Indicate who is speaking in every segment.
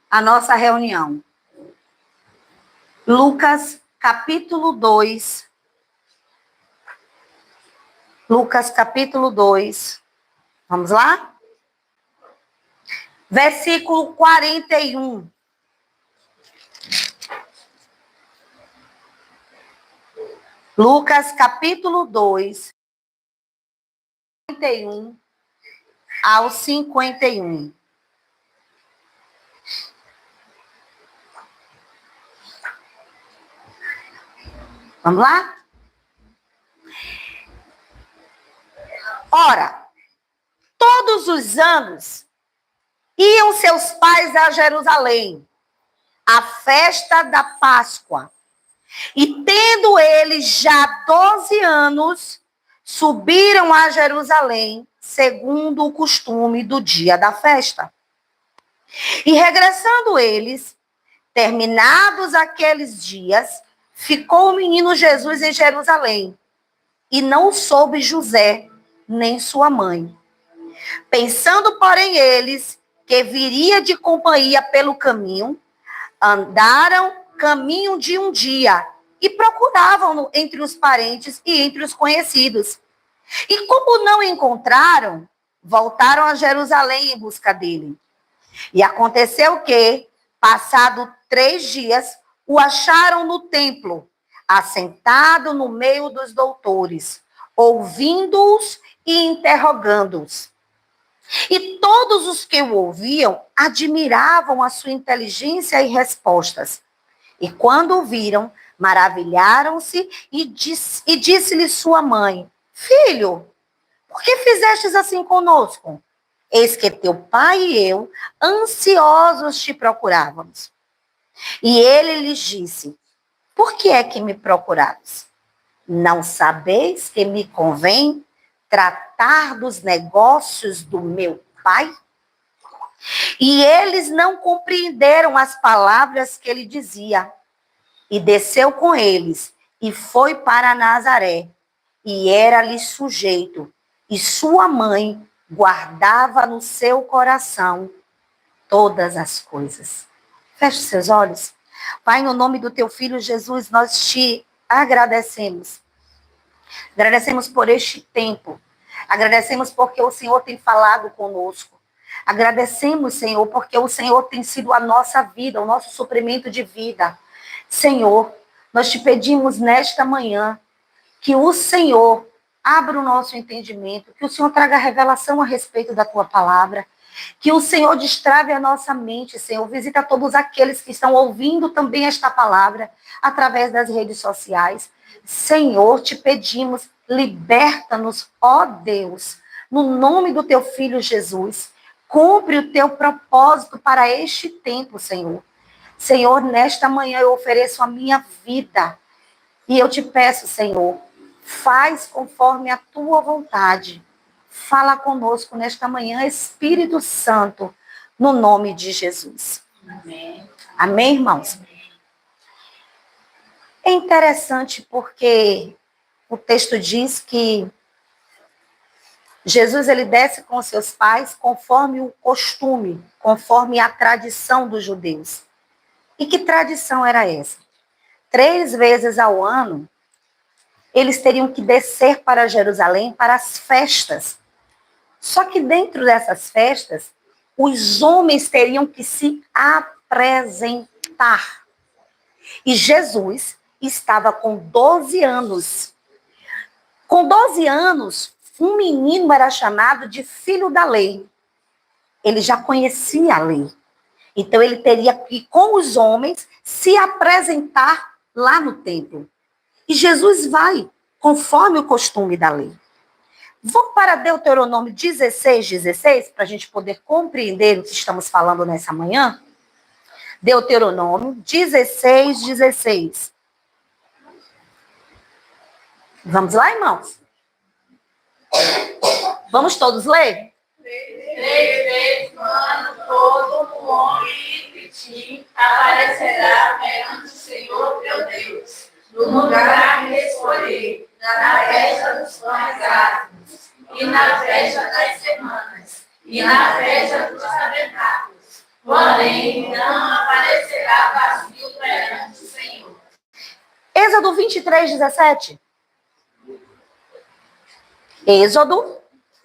Speaker 1: a nossa reunião. Lucas, capítulo 2. Lucas, capítulo 2. Vamos lá? Versículo 41. Lucas, capítulo 2, 41 ao 51. Vamos lá? Ora, todos os anos iam seus pais a Jerusalém, à festa da Páscoa. E tendo eles já 12 anos, subiram a Jerusalém, segundo o costume do dia da festa. E regressando eles, terminados aqueles dias, ficou o menino Jesus em Jerusalém, e não soube José, nem sua mãe. Pensando, porém, eles que viria de companhia pelo caminho, andaram caminho de um dia e procuravam-no entre os parentes e entre os conhecidos. E como não encontraram, voltaram a Jerusalém em busca dele. E aconteceu que, passado 3 dias, o acharam no templo, assentado no meio dos doutores, ouvindo-os e interrogando-os. E todos os que o ouviam admiravam a sua inteligência e respostas. E quando o viram, maravilharam-se e disse-lhe sua mãe: Filho, por que fizestes assim conosco? Eis que teu pai e eu, ansiosos, te procurávamos. E ele lhes disse: Por que é que me procurais? Não sabeis que me convém tratar dos negócios do meu pai? E eles não compreenderam as palavras que ele dizia. E desceu com eles, e foi para Nazaré, e era-lhe sujeito, e sua mãe guardava no seu coração todas as coisas. Feche seus olhos. Pai, no nome do teu filho Jesus, nós te agradecemos. Agradecemos por este tempo. Agradecemos porque o Senhor tem falado conosco. Agradecemos, Senhor, porque o Senhor tem sido a nossa vida, o nosso suprimento de vida. Senhor, nós te pedimos nesta manhã que o Senhor abra o nosso entendimento, que o Senhor traga revelação a respeito da tua palavra, que o Senhor destrave a nossa mente, Senhor. Visita todos aqueles que estão ouvindo também esta palavra através das redes sociais. Senhor, te pedimos, liberta-nos, ó Deus, no nome do teu filho Jesus. Cumpre o teu propósito para este tempo, Senhor. Senhor, nesta manhã eu ofereço a minha vida e eu te peço, Senhor, faz conforme a tua vontade. Fala conosco nesta manhã, Espírito Santo, no nome de Jesus. Amém. Amém, irmãos? É interessante porque o texto diz que Jesus ele desce com seus pais conforme o costume, conforme a tradição dos judeus. E que tradição era essa? 3 vezes ao ano, eles teriam que descer para Jerusalém para as festas. Só que dentro dessas festas, os homens teriam que se apresentar. E Jesus estava com 12 anos. Com 12 anos, um menino era chamado de filho da lei. Ele já conhecia a lei. Então, ele teria que, com os homens, se apresentar lá no templo. E Jesus vai, conforme o costume da lei. Vamos para Deuteronômio 16, para a gente poder compreender o que estamos falando nessa manhã? Deuteronômio 16. Vamos lá, irmãos? Vamos todos ler?
Speaker 2: 3 vezes no ano todo, o homem entre ti aparecerá perante o Senhor teu Deus, no lugar que escolher, na festa dos pães asmos, e na festa das semanas, e na festa dos tabernáculos. Porém, Então aparecerá vazio perante o Senhor.
Speaker 1: Êxodo 23, 17. Êxodo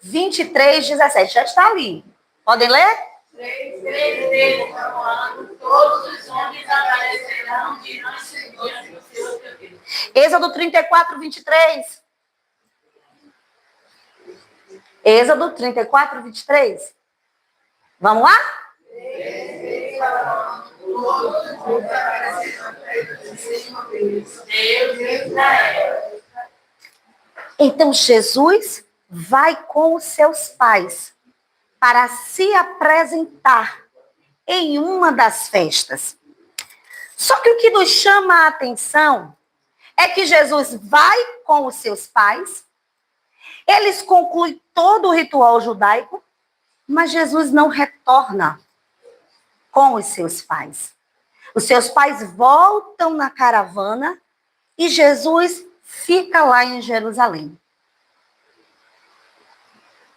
Speaker 1: 23, 17. Já está ali. Podem ler?
Speaker 2: 3 vezes no ano, todos os homens aparecerão diante do Senhor teu Deus.
Speaker 1: Êxodo 34, 23. Êxodo 34, 23. Vamos lá?
Speaker 2: 3 vezes ao ano, todos os homens aparecerão diante do Senhor Deus de Israel.
Speaker 1: Então Jesus vai com os seus pais para se apresentar em uma das festas. Só que o que nos chama a atenção é que Jesus vai com os seus pais, eles concluem todo o ritual judaico, mas Jesus não retorna com os seus pais. Os seus pais voltam na caravana e Jesus fica lá em Jerusalém.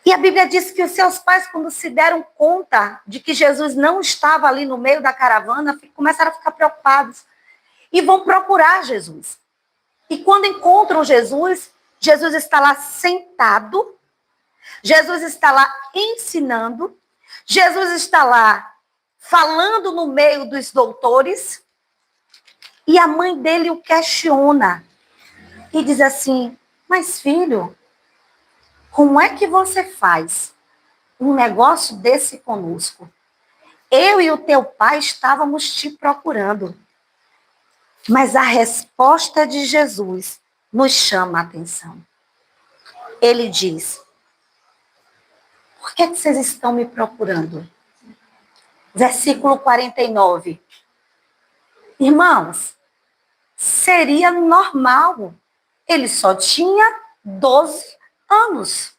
Speaker 1: E a Bíblia diz que os seus pais, quando se deram conta de que Jesus não estava ali no meio da caravana, começaram a ficar preocupados e vão procurar Jesus. E quando encontram Jesus, Jesus está lá sentado, Jesus está lá ensinando, Jesus está lá falando no meio dos doutores, e a mãe dele o questiona e diz assim: mas filho, como é que você faz um negócio desse conosco? Eu e o teu pai estávamos te procurando. Mas a resposta de Jesus nos chama a atenção. Ele diz: por que vocês estão me procurando? Versículo 49. Irmãos, seria normal. Ele só tinha 12 anos.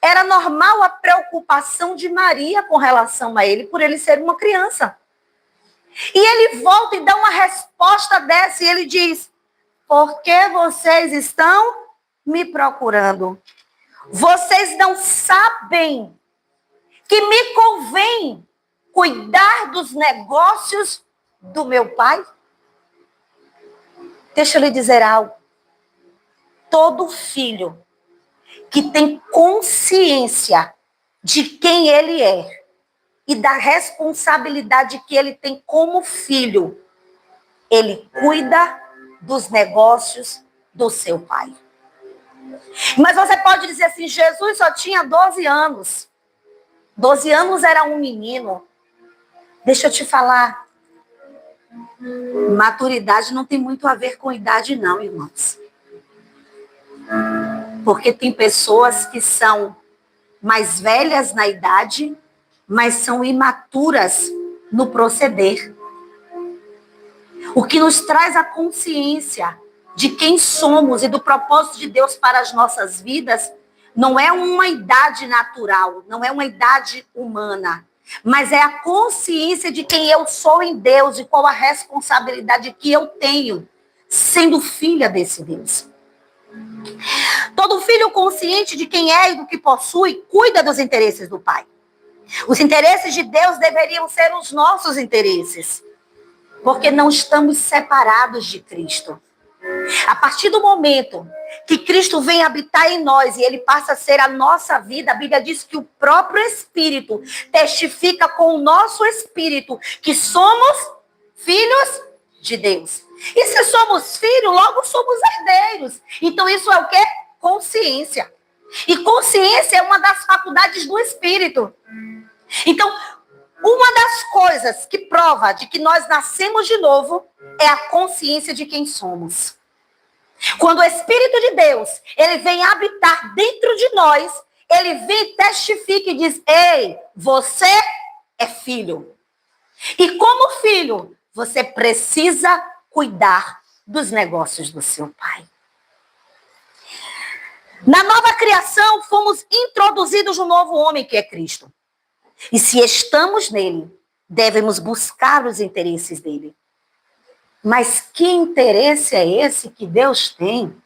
Speaker 1: Era normal a preocupação de Maria com relação a ele, por ele ser uma criança. E ele volta e dá uma resposta dessa, e ele diz: por que vocês estão me procurando? Vocês não sabem que me convém cuidar dos negócios do meu pai? Deixa eu lhe dizer algo. Todo filho que tem consciência de quem ele é e da responsabilidade que ele tem como filho, ele cuida dos negócios do seu pai. Mas você pode dizer assim: Jesus só tinha 12 anos. 12 anos era um menino. Deixa eu te falar. Maturidade não tem muito a ver com idade, não, irmãos. Porque tem pessoas que são mais velhas na idade, mas são imaturas no proceder. O que nos traz a consciência de quem somos e do propósito de Deus para as nossas vidas não é uma idade natural, não é uma idade humana, mas é a consciência de quem eu sou em Deus e qual a responsabilidade que eu tenho sendo filha desse Deus. Todo filho consciente de quem é e do que possui, cuida dos interesses do Pai. Os interesses de Deus deveriam ser os nossos interesses, porque não estamos separados de Cristo. A partir do momento que Cristo vem habitar em nós e ele passa a ser a nossa vida, a Bíblia diz que o próprio Espírito testifica com o nosso espírito que somos filhos de Deus. E se somos filhos, logo somos herdeiros. Então isso é o quê? Consciência. E consciência é uma das faculdades do Espírito. Então, uma das coisas que prova de que nós nascemos de novo é a consciência de quem somos. Quando o Espírito de Deus, ele vem habitar dentro de nós, ele vem e testifica e diz: ei, você é filho. E como filho, você precisa cuidar dos negócios do seu pai. Na nova criação, fomos introduzidos no novo homem que é Cristo. E se estamos nele, devemos buscar os interesses dele. Mas que interesse é esse que Deus tem?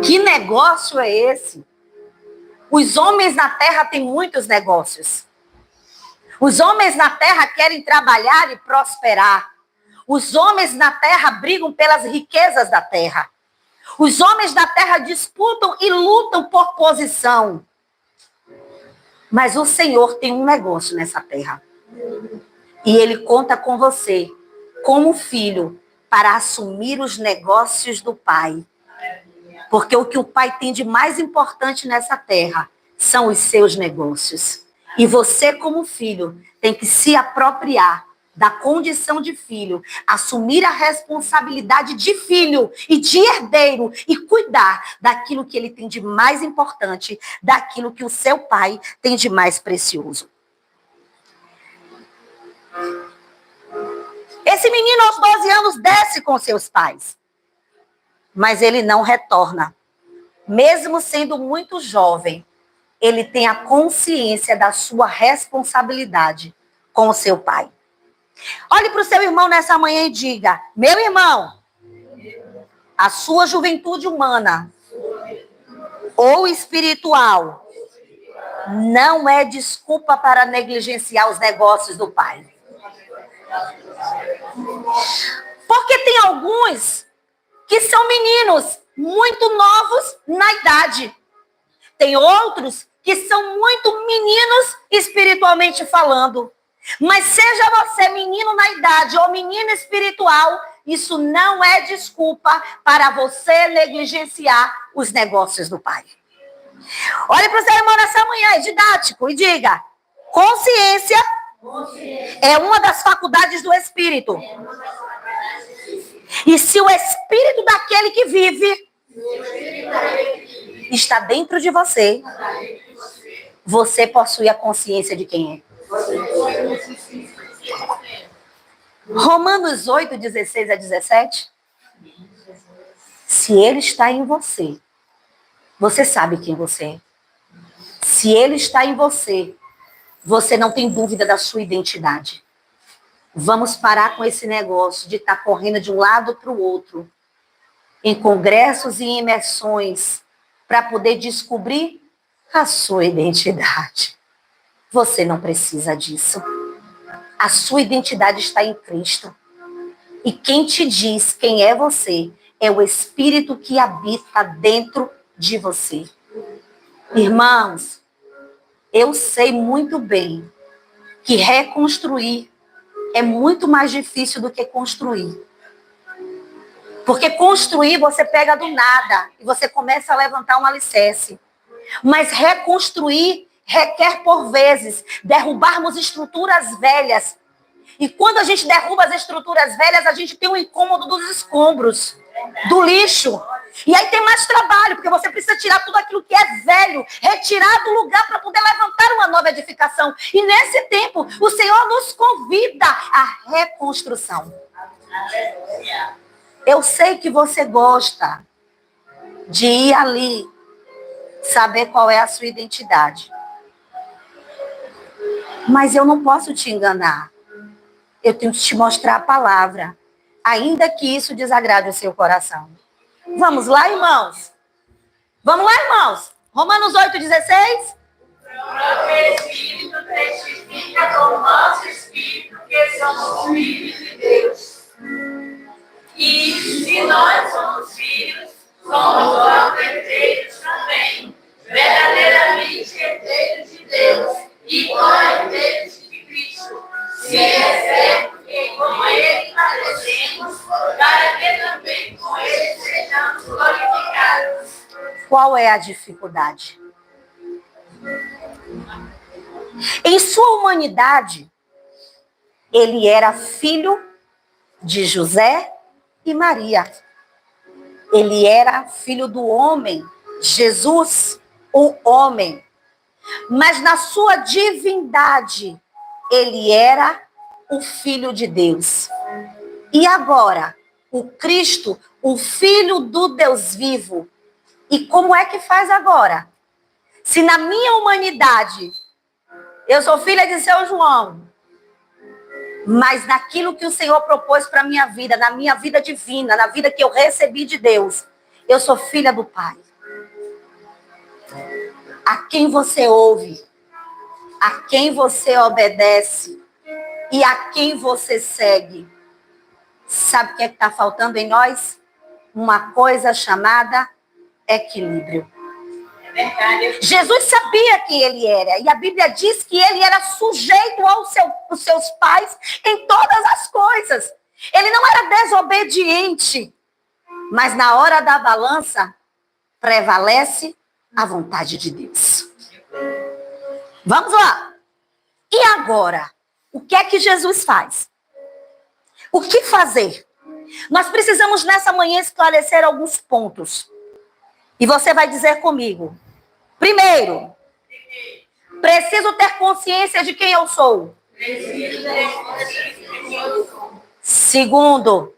Speaker 1: Que negócio é esse? Os homens na terra têm muitos negócios. Os homens na terra querem trabalhar e prosperar. Os homens na terra brigam pelas riquezas da terra. Os homens da terra disputam e lutam por posição. Mas o Senhor tem um negócio nessa terra. E Ele conta com você, como filho, para assumir os negócios do Pai. Porque o que o Pai tem de mais importante nessa terra são os seus negócios. E você, como filho, tem que se apropriar da condição de filho, assumir a responsabilidade de filho e de herdeiro e cuidar daquilo que ele tem de mais importante, daquilo que o seu pai tem de mais precioso. Esse menino aos 12 anos desce com seus pais, mas ele não retorna. Mesmo sendo muito jovem, ele tem a consciência da sua responsabilidade com o seu pai. Olhe para o seu irmão nessa manhã e diga: meu irmão, a sua juventude humana ou espiritual não é desculpa para negligenciar os negócios do pai. Porque tem alguns que são meninos muito novos na idade. Tem outros que são muito meninos espiritualmente falando. Mas seja você menino na idade ou menina espiritual, isso não é desculpa para você negligenciar os negócios do pai. Olhe para o seu irmão nessa manhã, é didático, e diga: consciência é uma das faculdades do Espírito. E se o Espírito daquele que vive está dentro de você, você possui a consciência de quem é. Romanos 8, 16 a 17. Se ele está em você, você sabe quem você é. Se ele está em você, você não tem dúvida da sua identidade. Vamos parar com esse negócio de estar correndo de um lado para o outro, em congressos e imersões, para poder descobrir a sua identidade. Você não precisa disso. A sua identidade está em Cristo. E quem te diz quem é você é o Espírito que habita dentro de você. Irmãos, eu sei muito bem que reconstruir é muito mais difícil do que construir. Porque construir você pega do nada e você começa a levantar um alicerce. Mas reconstruir requer, por vezes, derrubarmos estruturas velhas. E quando a gente derruba as estruturas velhas, a gente tem um incômodo dos escombros, do lixo. E aí tem mais trabalho, porque você precisa tirar tudo aquilo que é velho, retirar do lugar para poder levantar uma nova edificação. E nesse tempo, o Senhor nos convida à reconstrução. Eu sei que você gosta de ir ali, saber qual é a sua identidade. Mas eu não posso te enganar. Eu tenho que te mostrar a palavra, ainda que isso desagrade o seu coração. Vamos lá, irmãos? Vamos lá, irmãos? Romanos 8, 16.
Speaker 2: O próprio Espírito testifica com o nosso Espírito que somos filhos de Deus. E se nós somos filhos, somos logo herdeiros também, verdadeiramente herdeiros de Deus e co-herdeiros de Cristo. Se é certo que com Ele padecemos, para que também com Ele sejamos glorificados.
Speaker 1: Qual é a dificuldade? Em sua humanidade, ele era filho de José e Maria. Ele era filho do homem, Jesus, o homem. Mas na sua divindade, ele era o Filho de Deus. E agora, o Cristo, o Filho do Deus vivo. E como é que faz agora? Se na minha humanidade, eu sou filha de São João, mas naquilo que o Senhor propôs para a minha vida, na minha vida divina, na vida que eu recebi de Deus, eu sou filha do Pai. A quem você ouve? a quem você obedece e a quem você segue. Sabe o que está faltando em nós? Uma coisa chamada equilíbrio.
Speaker 2: É verdade.
Speaker 1: Jesus sabia quem ele era. E a Bíblia diz que ele era sujeito aos seus pais em todas as coisas. Ele não era desobediente. Mas na hora da balança, prevalece a vontade de Deus. Vamos lá. E agora? O que é que Jesus faz? O que fazer? Nós precisamos nessa manhã esclarecer alguns pontos. E você vai dizer comigo. Primeiro, preciso ter consciência de quem eu sou. Segundo,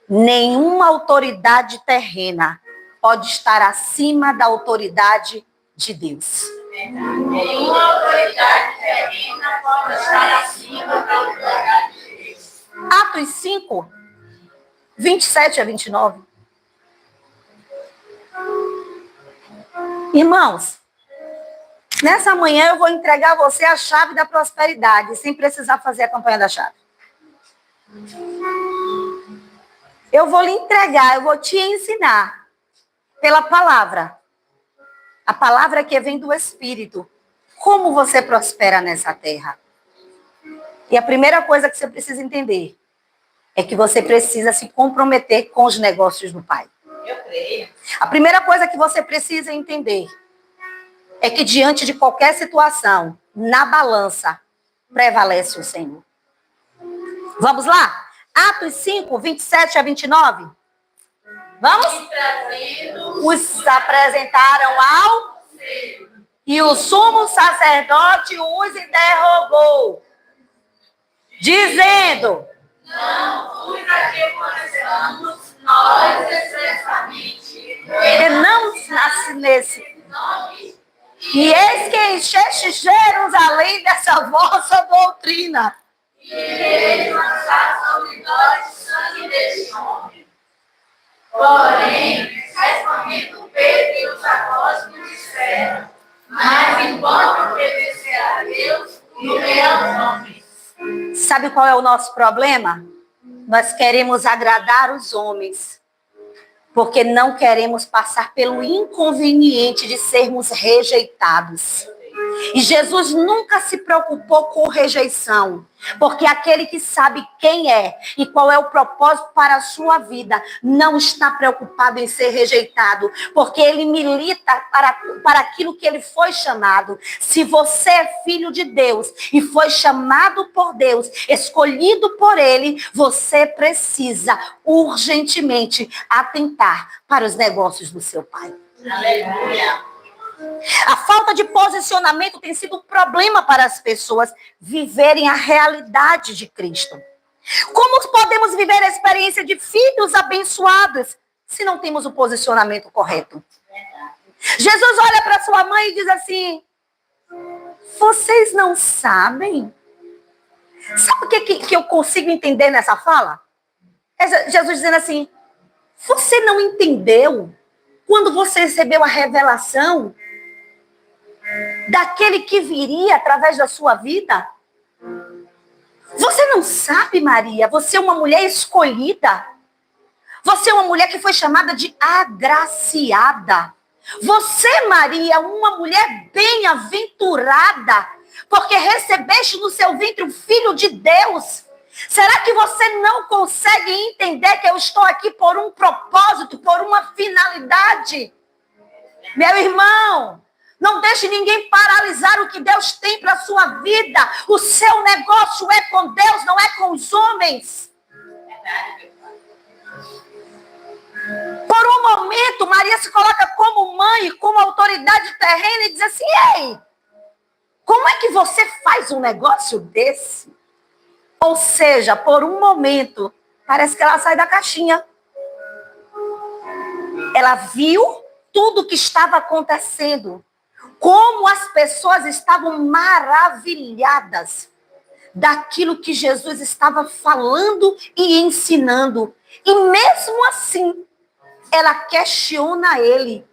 Speaker 1: nenhuma autoridade terrena pode estar acima da autoridade de Deus.
Speaker 2: Nenhuma autoridade terrena pode estar acima da autoridade de Deus.
Speaker 1: Atos 5, 27 a 29. Irmãos, nessa manhã eu vou entregar a você a chave da prosperidade, sem precisar fazer a campanha da chave. Eu vou lhe entregar, eu vou te ensinar pela palavra. A palavra que vem do Espírito. Como você prospera nessa terra. E a primeira coisa que você precisa entender é que você precisa se comprometer com os negócios do Pai.
Speaker 2: Eu creio.
Speaker 1: A primeira coisa que você precisa entender é que diante de qualquer situação, na balança, prevalece o Senhor. Vamos lá? Atos 5, 27 a 29. Vamos? Os apresentaram ao e o sumo sacerdote os interrogou, dizendo:
Speaker 2: Não os reconhecemos nós expressamente.
Speaker 1: não nasce nesse. E eis que encheste Jerusalém dessa vossa doutrina.
Speaker 2: E eles lançaram sobre nós o sangue deste homem. Porém, respondendo Pedro e os apóstolos disseram: mas enquanto obedecer a Deus e aos homens.
Speaker 1: Sabe qual é o nosso problema? Nós queremos agradar os homens, porque não queremos passar pelo inconveniente de sermos rejeitados. E Jesus nunca se preocupou com rejeição, porque aquele que sabe quem é e qual é o propósito para a sua vida, não está preocupado em ser rejeitado, porque ele milita para aquilo que ele foi chamado. Se você é filho de Deus e foi chamado por Deus, escolhido por ele, você precisa urgentemente atentar para os negócios do seu Pai.
Speaker 2: Aleluia.
Speaker 1: A falta de posicionamento tem sido um problema para as pessoas viverem a realidade de Cristo. Como podemos viver a experiência de filhos abençoados se não temos o posicionamento correto? Jesus olha para sua mãe e diz assim: vocês não sabem? Sabe o que eu consigo entender nessa fala? É Jesus dizendo assim: você não entendeu quando você recebeu a revelação daquele que viria através da sua vida? Você não sabe, Maria, você é uma mulher escolhida. Você é uma mulher que foi chamada de agraciada. Você, Maria, uma mulher bem-aventurada, porque recebeste no seu ventre o Filho de Deus. Será que você não consegue entender que eu estou aqui por um propósito, por uma finalidade? Meu irmão, não deixe ninguém paralisar o que Deus tem para a sua vida. O seu negócio é com Deus, não é com os homens. Por um momento, Maria se coloca como mãe, como autoridade terrena e diz assim: ei, como é que você faz um negócio desse? Ou seja, por um momento, parece que ela sai da caixinha. Ela viu tudo o que estava acontecendo. Como as pessoas estavam maravilhadas daquilo que Jesus estava falando e ensinando. E mesmo assim, ela questiona ele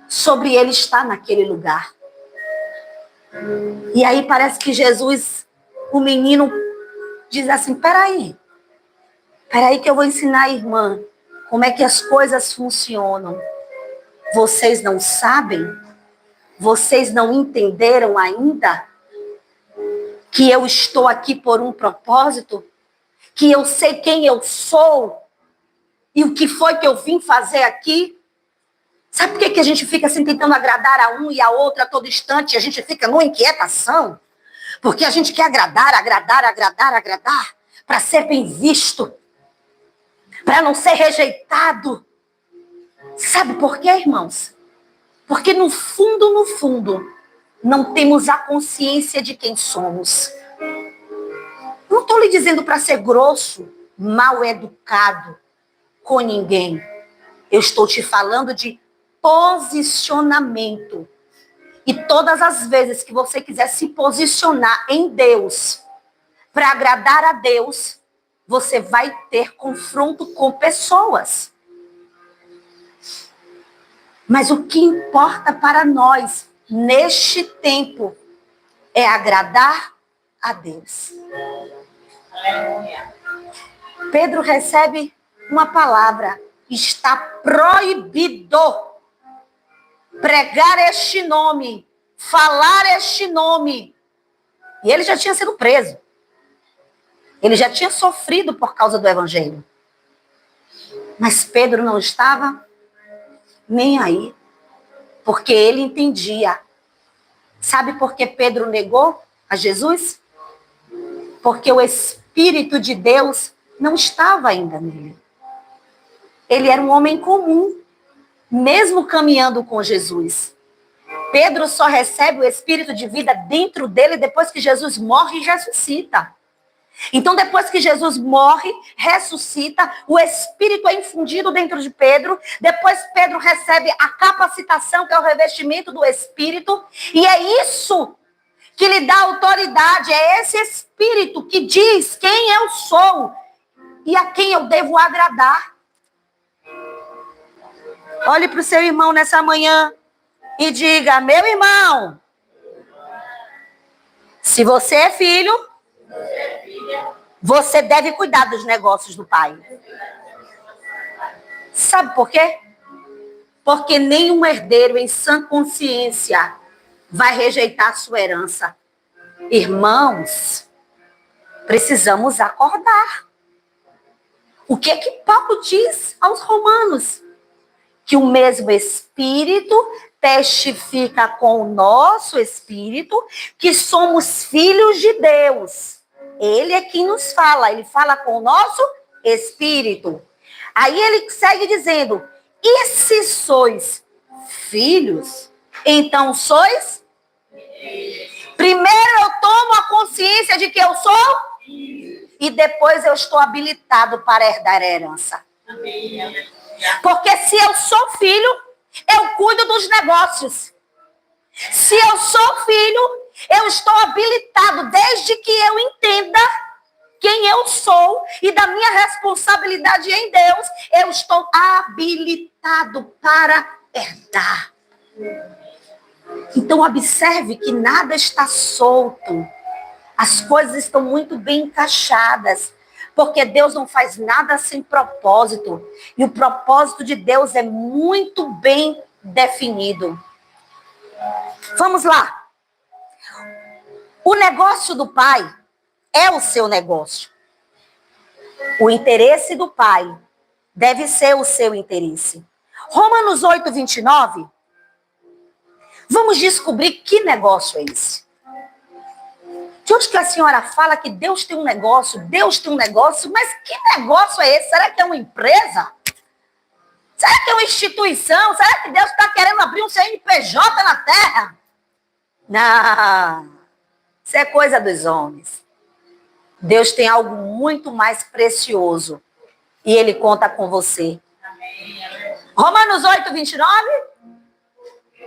Speaker 1: sobre ele estar naquele lugar. E aí parece que Jesus, o menino, diz assim, peraí que eu vou ensinar a irmã como é que as coisas funcionam. Vocês não sabem? Vocês não entenderam ainda que eu estou aqui por um propósito? Que eu sei quem eu sou? E o que foi que eu vim fazer aqui? Sabe por que a gente fica assim tentando agradar a um e a outro a todo instante? A gente fica numa inquietação. Porque a gente quer agradar, para ser bem visto. Para não ser rejeitado. Sabe por quê, irmãos? Porque no fundo, não temos a consciência de quem somos. Não estou lhe dizendo para ser grosso, mal educado com ninguém. Eu estou te falando de posicionamento. E todas as vezes que você quiser se posicionar em Deus, para agradar a Deus, você vai ter confronto com pessoas. Mas o que importa para nós, neste tempo, é agradar a Deus. Pedro recebe uma palavra: está proibido pregar este nome, falar este nome. E ele já tinha sido preso. Ele já tinha sofrido por causa do evangelho. Mas Pedro não estava nem aí, porque ele entendia. Sabe por que Pedro negou a Jesus? Porque o Espírito de Deus não estava ainda nele. Ele era um homem comum, mesmo caminhando com Jesus. Pedro só recebe o Espírito de vida dentro dele depois que Jesus morre e ressuscita. Então, depois que Jesus morre, ressuscita, o Espírito é infundido dentro de Pedro. Depois, Pedro recebe a capacitação, que é o revestimento do Espírito. E é isso que lhe dá autoridade. É esse Espírito que diz quem eu sou e a quem eu devo agradar. Olhe para o seu irmão nessa manhã e diga: meu irmão, se você é filho, você deve cuidar dos negócios do pai. Sabe por quê? Porque nenhum herdeiro em sã consciência vai rejeitar a sua herança. Irmãos, precisamos acordar. O que é que Paulo diz aos romanos? Que o mesmo Espírito testifica com o nosso Espírito que somos filhos de Deus. Ele é quem nos fala, ele fala com o nosso Espírito. Aí ele segue dizendo: e se sois filhos, então sois? Primeiro eu tomo a consciência de que eu sou, e depois eu estou habilitado para herdar a herança. Porque se eu sou filho, eu cuido dos negócios. Se eu sou filho, eu estou habilitado, desde que eu entenda quem eu sou e da minha responsabilidade em Deus, eu estou habilitado para herdar. Então, observe que nada está solto. As coisas estão muito bem encaixadas. Porque Deus não faz nada sem propósito. E o propósito de Deus é muito bem definido. Vamos lá. O negócio do pai é o seu negócio. O interesse do pai deve ser o seu interesse. Romanos 8, 29. Vamos descobrir que negócio é esse. De onde que a senhora fala que Deus tem um negócio, mas que negócio é esse? Será que é uma empresa? Será que é uma instituição? Será que Deus está querendo abrir um CNPJ na terra? Não, isso é coisa dos homens. Deus tem algo muito mais precioso e Ele conta com você. Amém. Romanos 8, 29.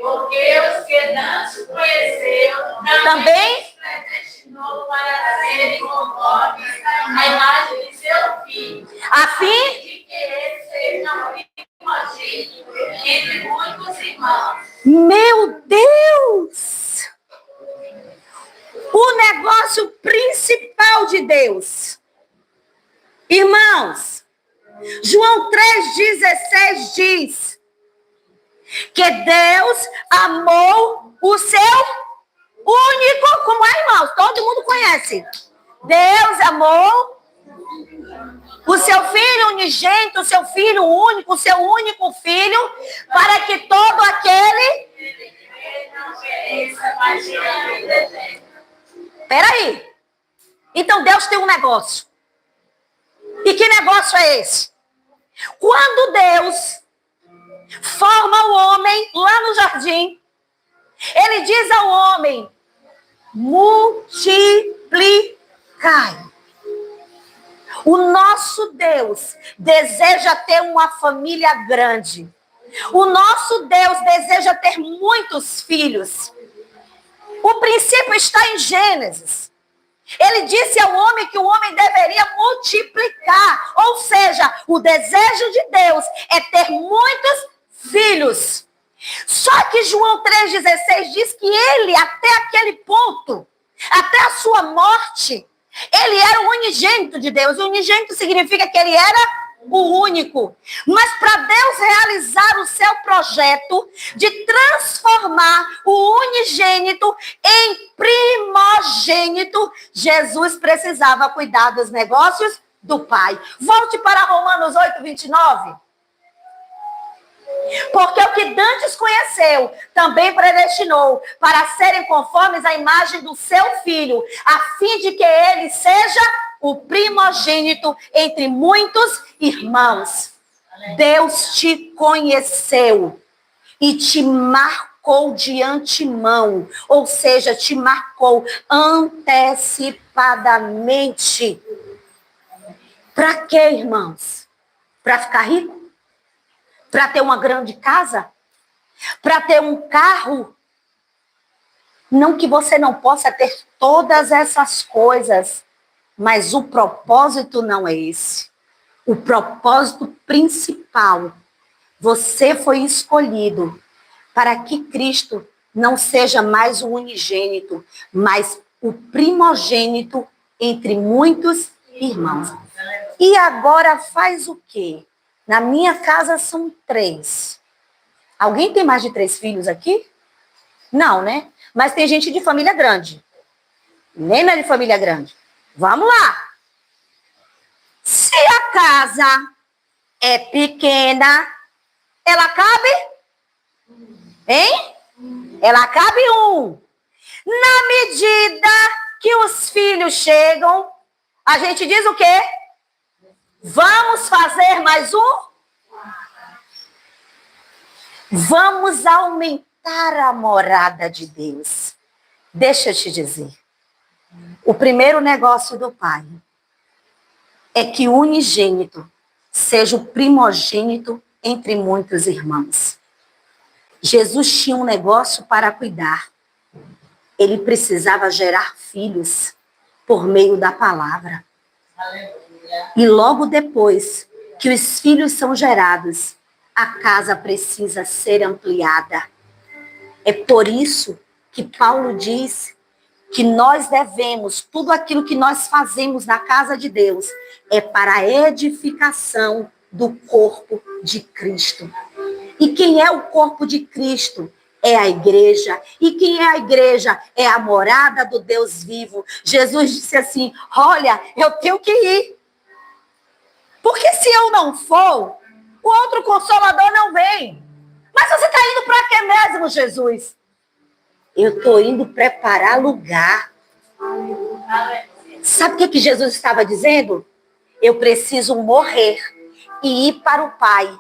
Speaker 2: Porque os que não se conheceram
Speaker 1: também
Speaker 2: predestinou para serem conformes à imagem de seu filho,
Speaker 1: a fim
Speaker 2: de que ele seja primogênito entre muitos irmãos.
Speaker 1: Meu Deus! Irmãos, João 3,16 diz que Deus amou o seu único, como é, irmãos? Todo mundo conhece. Deus amou o seu filho unigênito, o seu filho único, o seu único filho, para que todo aquele... Peraí. Então Deus tem um negócio. E que negócio é esse? Quando Deus forma o homem lá no jardim, ele diz ao homem: multiplicai. O nosso Deus deseja ter uma família grande. O nosso Deus deseja ter muitos filhos. O princípio está em Gênesis. Ele disse ao homem que o homem deveria multiplicar. Ou seja, o desejo de Deus é ter muitos filhos. Só que João 3,16 diz que ele, até aquele ponto, até a sua morte, ele era o unigênito de Deus. O unigênito significa que ele era o único. Mas para Deus realizar o seu projeto de transformar o unigênito em primogênito, Jesus precisava cuidar dos negócios do Pai. Volte para Romanos 8:29. Porque o que dantes conheceu, também predestinou para serem conformes à imagem do seu Filho, a fim de que ele seja o primogênito entre muitos irmãos. Deus te conheceu e te marcou de antemão, ou seja, te marcou antecipadamente. Para quê, irmãos? Para ficar rico? Para ter uma grande casa? Para ter um carro? Não que você não possa ter todas essas coisas, mas o propósito não é esse. O propósito principal, você foi escolhido para que Cristo não seja mais o unigênito, mas o primogênito entre muitos irmãos. E agora faz o quê? Na minha casa são 3. Alguém tem mais de 3 filhos aqui? Não, né? Mas tem gente de família grande. Nem é de família grande. Vamos lá. Se a casa é pequena, ela cabe? Hein? Ela cabe 1. Na medida que os filhos chegam, a gente diz o quê? Vamos fazer mais um? Vamos aumentar a morada de Deus. Deixa eu te dizer. O primeiro negócio do Pai é que o unigênito seja o primogênito entre muitos irmãos. Jesus tinha um negócio para cuidar. Ele precisava gerar filhos por meio da palavra. E logo depois que os filhos são gerados, a casa precisa ser ampliada. É por isso que Paulo diz que nós devemos, tudo aquilo que nós fazemos na casa de Deus, é para a edificação do corpo de Cristo. E quem é o corpo de Cristo? É a igreja. E quem é a igreja? É a morada do Deus vivo. Jesus disse assim: olha, eu tenho que ir. Porque se eu não for, o outro consolador não vem. Mas você está indo para quê mesmo, Jesus? Eu estou indo preparar lugar. Sabe o que Jesus estava dizendo? Eu preciso morrer e ir para o Pai.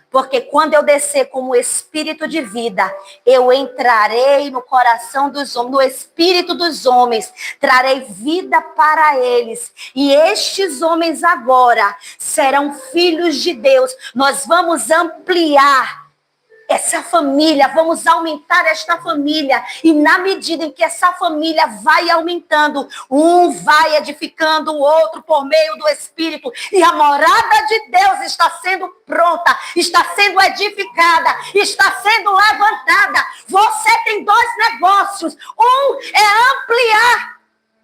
Speaker 1: Porque quando eu descer como espírito de vida, eu entrarei no coração dos homens, no espírito dos homens, trarei vida para eles. E estes homens agora serão filhos de Deus. Nós vamos ampliar essa família, vamos aumentar esta família. E na medida em que essa família vai aumentando, um vai edificando o outro por meio do Espírito. E a morada de Deus está sendo pronta, está sendo edificada, está sendo levantada. Você tem 2 negócios. Um é ampliar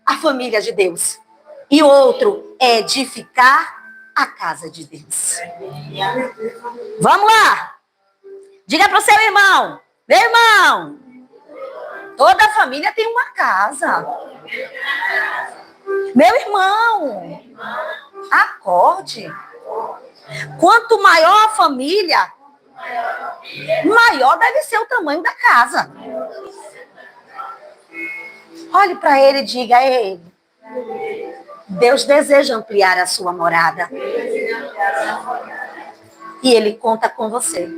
Speaker 1: a família de Deus. E o outro é edificar a casa de Deus. Vamos lá. Diga para o seu irmão. Meu irmão, toda família tem uma casa. Meu irmão, acorde. Quanto maior a família, maior deve ser o tamanho da casa. Olhe para ele e diga a ele: Deus deseja ampliar a sua morada. E ele conta com você.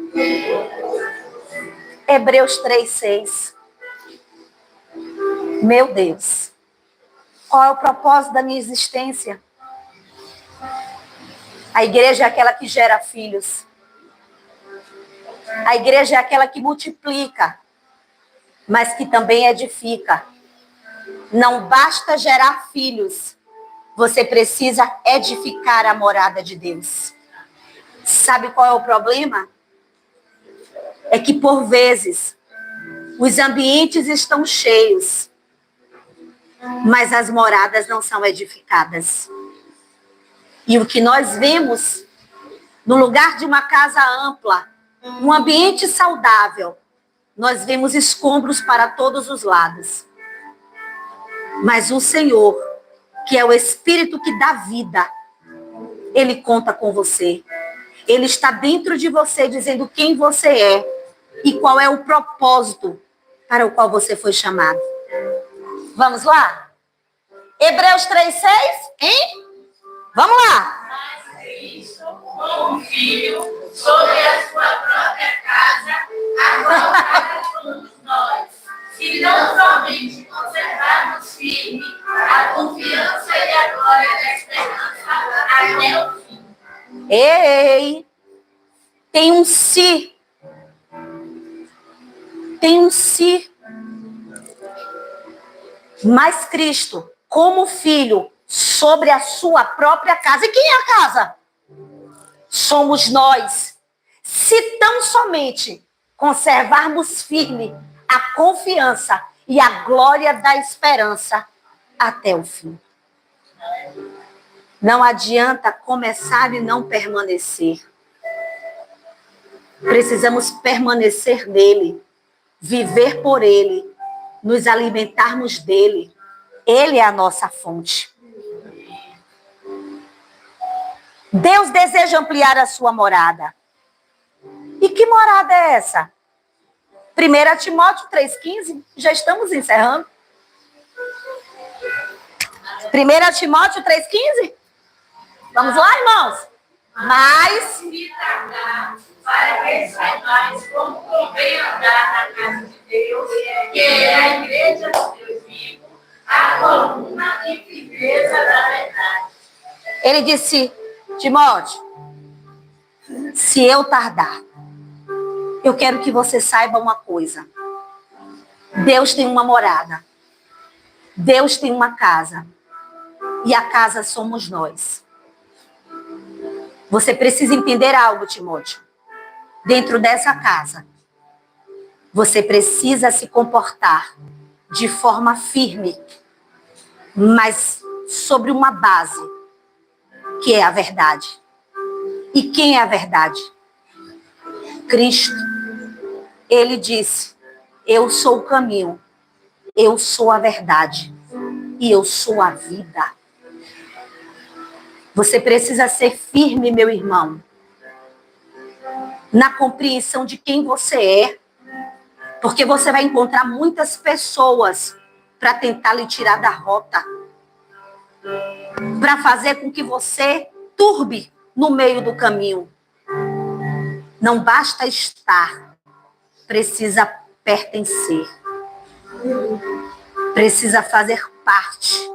Speaker 1: Hebreus 3:6. Meu Deus, qual é o propósito da minha existência? A igreja é aquela que gera filhos. A igreja é aquela que multiplica, mas que também edifica. Não basta gerar filhos, você precisa edificar a morada de Deus. Sabe qual é o problema? É que por vezes os ambientes estão cheios, mas as moradas não são edificadas. E o que nós vemos no lugar de uma casa ampla, um ambiente saudável, nós vemos escombros para todos os lados. Mas o Senhor, que é o Espírito que dá vida, Ele conta com você. Ele está dentro de você, dizendo quem você é e qual é o propósito para o qual você foi chamado. Vamos lá? Hebreus 3:6, hein? Vamos lá.
Speaker 2: Mas Cristo, como filho, sobre a sua própria casa, agora somos nós. Se não somente conservarmos firme a confiança e a glória da esperança até o fim.
Speaker 1: Ei, tem um se. Tem um se. Mas Cristo, como filho, sobre a sua própria casa. E quem é a casa? Somos nós. Se tão somente conservarmos firme a confiança e a glória da esperança até o fim. Não adianta começar e não permanecer. Precisamos permanecer nele, viver por ele, nos alimentarmos dele. Ele é a nossa fonte. Deus deseja ampliar a sua morada. E que morada é essa? 1 Timóteo 3,15, já estamos encerrando. 1 Timóteo 3,15? Vamos lá, irmãos? Mas
Speaker 2: Se tardar, para que saibais como convém andar na casa de Deus, que é a igreja do Deus vivo, a coluna e firmeza da verdade.
Speaker 1: ele disse, Timóteo, se eu tardar, eu quero que você saiba uma coisa. Deus tem uma morada. Deus tem uma casa. E a casa somos nós. Você precisa entender algo, Timóteo. Dentro dessa casa, você precisa se comportar de forma firme, mas sobre uma base, que é a verdade. E quem é a verdade? Cristo. Ele disse, eu sou o caminho, eu sou a verdade e eu sou a vida. Você precisa ser firme, meu irmão, na compreensão de quem você é, porque você vai encontrar muitas pessoas para tentar lhe tirar da rota, para fazer com que você turbe no meio do caminho. Não basta estar, precisa pertencer, precisa fazer parte.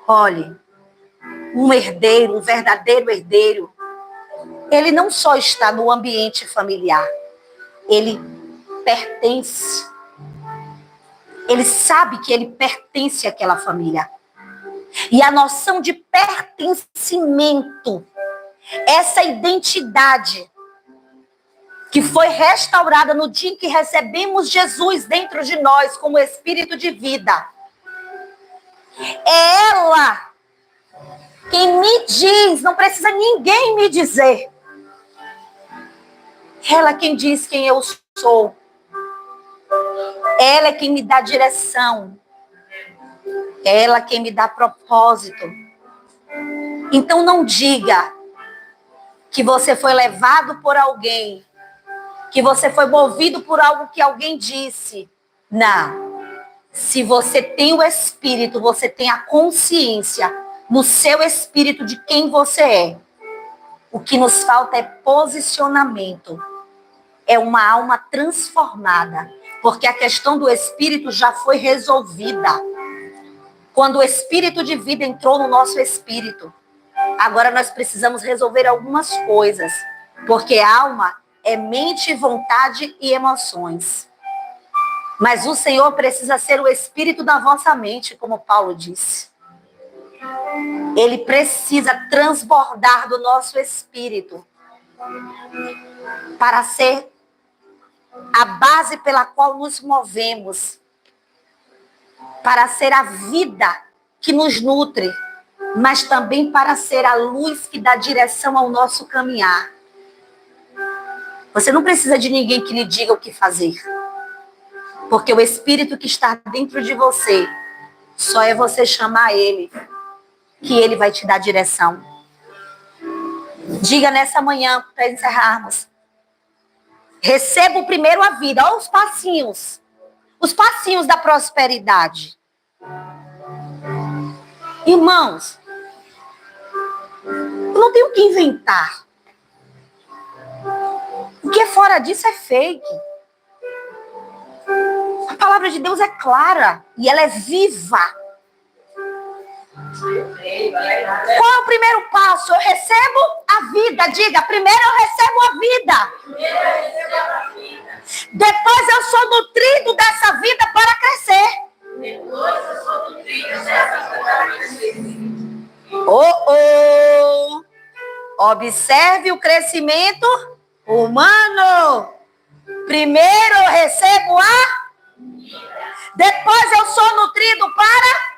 Speaker 1: Olhe, um herdeiro, um verdadeiro herdeiro, ele não só está no ambiente familiar, ele pertence. Ele sabe que ele pertence àquela família. E a noção de pertencimento, essa identidade que foi restaurada no dia em que recebemos Jesus dentro de nós como Espírito de vida, é ela quem me Diz, não precisa ninguém me dizer. Ela é quem diz quem eu sou. Ela é quem me dá direção. Ela é quem me dá propósito. Então não diga que você foi levado por alguém, que você foi movido por algo que alguém disse. Não. Se você tem o Espírito, você tem a consciência no seu espírito de quem você é. O que nos falta é posicionamento. É uma alma transformada. Porque a questão do Espírito já foi resolvida. Quando o Espírito de vida entrou no nosso espírito. Agora nós precisamos resolver algumas coisas. Porque alma é mente, vontade e emoções. Mas o Senhor precisa ser o Espírito da vossa mente, como Paulo disse. Ele precisa transbordar do nosso espírito para ser a base pela qual nos movemos, para ser a vida que nos nutre, mas também para ser a luz que dá direção ao nosso caminhar. Você não precisa de ninguém que lhe diga o que fazer, porque o Espírito que está dentro de você, só é você chamar ele, que ele vai te dar direção. Diga nessa manhã, para encerrarmos. Receba primeiro a vida. Olha os passinhos. Os passinhos da prosperidade. Irmãos, eu não tenho o que inventar. O que é fora disso é fake. A palavra de Deus é clara e ela é viva. Qual é o primeiro passo? Eu recebo a vida. Diga, primeiro eu recebo a vida. Depois eu sou nutrido dessa vida para crescer. Observe o crescimento humano. Primeiro eu recebo a vida. Depois eu sou nutrido para...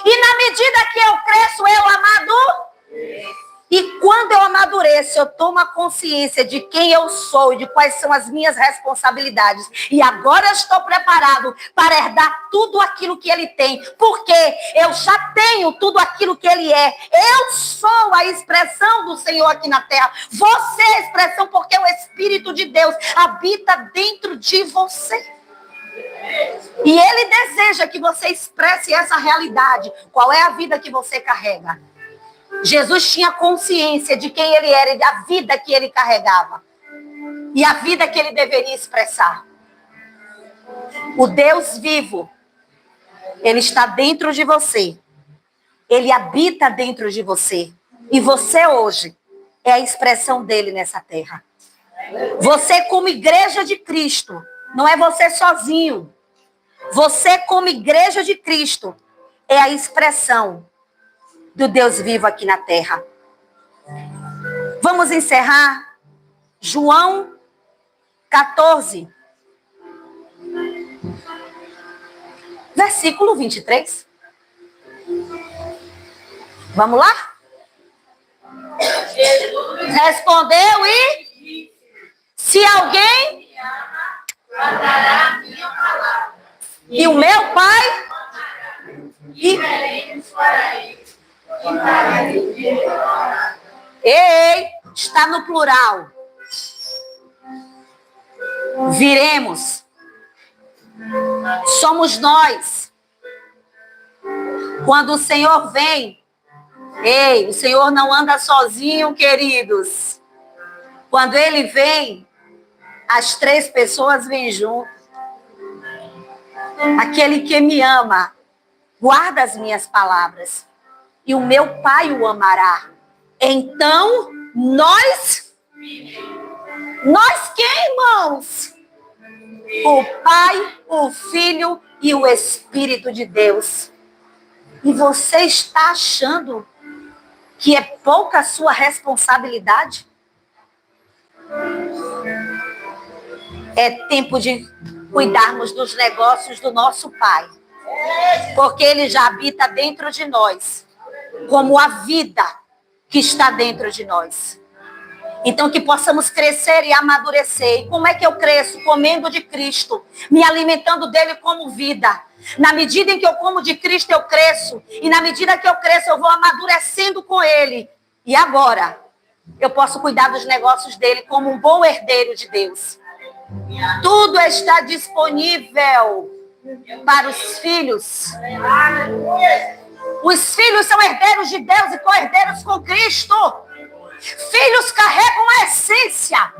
Speaker 1: E na medida que eu cresço, eu amadureço. E quando eu amadureço, eu tomo a consciência de quem eu sou e de quais são as minhas responsabilidades. E agora eu estou preparado para herdar tudo aquilo que ele tem. Porque eu já tenho tudo aquilo que ele é. Eu sou a expressão do Senhor aqui na terra. Você é a expressão porque o Espírito de Deus habita dentro de você. E ele deseja que você expresse essa realidade. Qual é a vida que você carrega? Jesus tinha consciência de quem ele era e da vida que ele carregava. E a vida que ele deveria expressar. O Deus vivo, ele está dentro de você. Ele habita dentro de você. E você hoje é a expressão dele nessa terra. Você como igreja de Cristo, não é você sozinho. Você como igreja de Cristo é a expressão do Deus vivo aqui na terra. Vamos encerrar João 14, versículo 23. Vamos lá? Jesus respondeu e se alguém guardará a minha palavra e o meu Pai e veremos para ele. Ei, está no plural. Viremos. Somos nós. Quando o Senhor vem, ei, o Senhor não anda sozinho, queridos. Quando ele vem, as três pessoas vêm junto. Aquele que me ama, guarda as minhas palavras. E o meu Pai o amará. Então, nós quem, irmãos? O Pai, o Filho e o Espírito de Deus. E você está achando que é pouca a sua responsabilidade? É tempo de cuidarmos dos negócios do nosso Pai. Porque ele já habita dentro de nós. como a vida que está dentro de nós. Então, que possamos crescer e amadurecer. E como é que eu cresço? Comendo de Cristo, me alimentando dele como vida. Na medida em que eu como de Cristo, eu cresço. E na medida que eu cresço, eu vou amadurecendo com ele. E agora, eu posso cuidar dos negócios dele como um bom herdeiro de Deus. Tudo está disponível para os filhos. Os filhos são herdeiros de Deus e co-herdeiros com Cristo. Filhos carregam a essência.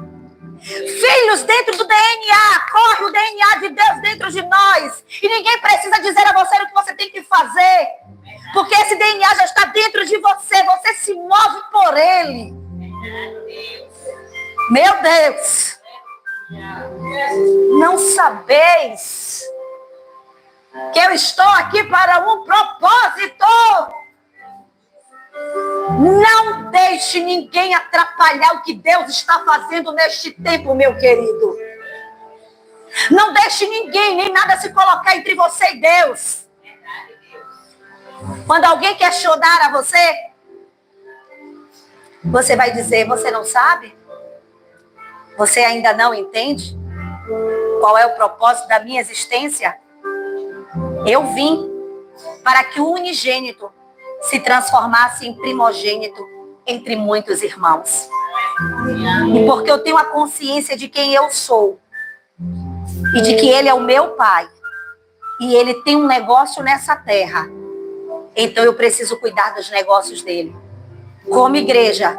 Speaker 1: Filhos dentro do DNA. Corre o DNA de Deus dentro de nós. E ninguém precisa dizer a você o que você tem que fazer. Porque esse DNA já está dentro de você. Você se move por ele. Meu Deus. Não sabeis que eu estou aqui para um propósito. Não deixe ninguém atrapalhar o que Deus está fazendo neste tempo, meu querido. Não deixe ninguém, nem nada se colocar entre você e Deus. Quando alguém questionar a você, você vai dizer, você não sabe? Você ainda não entende qual é o propósito da minha existência? Eu vim para que o unigênito se transformasse em primogênito entre muitos irmãos. E porque eu tenho a consciência de quem eu sou e de que ele é o meu pai e ele tem um negócio nessa terra, então eu preciso cuidar dos negócios dele. Como igreja,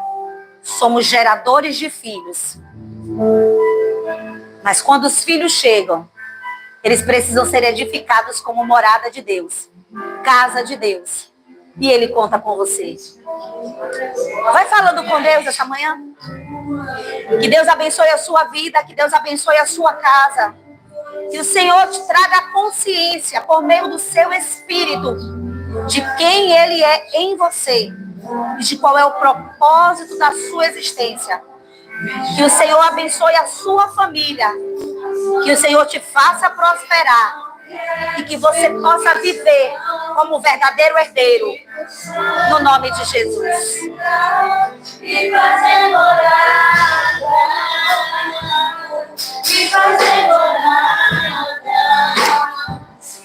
Speaker 1: somos geradores de filhos. Mas quando os filhos chegam, eles precisam ser edificados como morada de Deus, casa de Deus. E ele conta com vocês. Vai falando com Deus essa manhã. Que Deus abençoe a sua vida, que Deus abençoe a sua casa. Que o Senhor te traga a consciência, por meio do seu Espírito, de quem ele é em você. E de qual é o propósito da sua existência. Que o Senhor abençoe a sua família. Que o Senhor te faça prosperar. E que você possa viver como verdadeiro herdeiro. No nome de Jesus. E fazer morada. E fazer morada.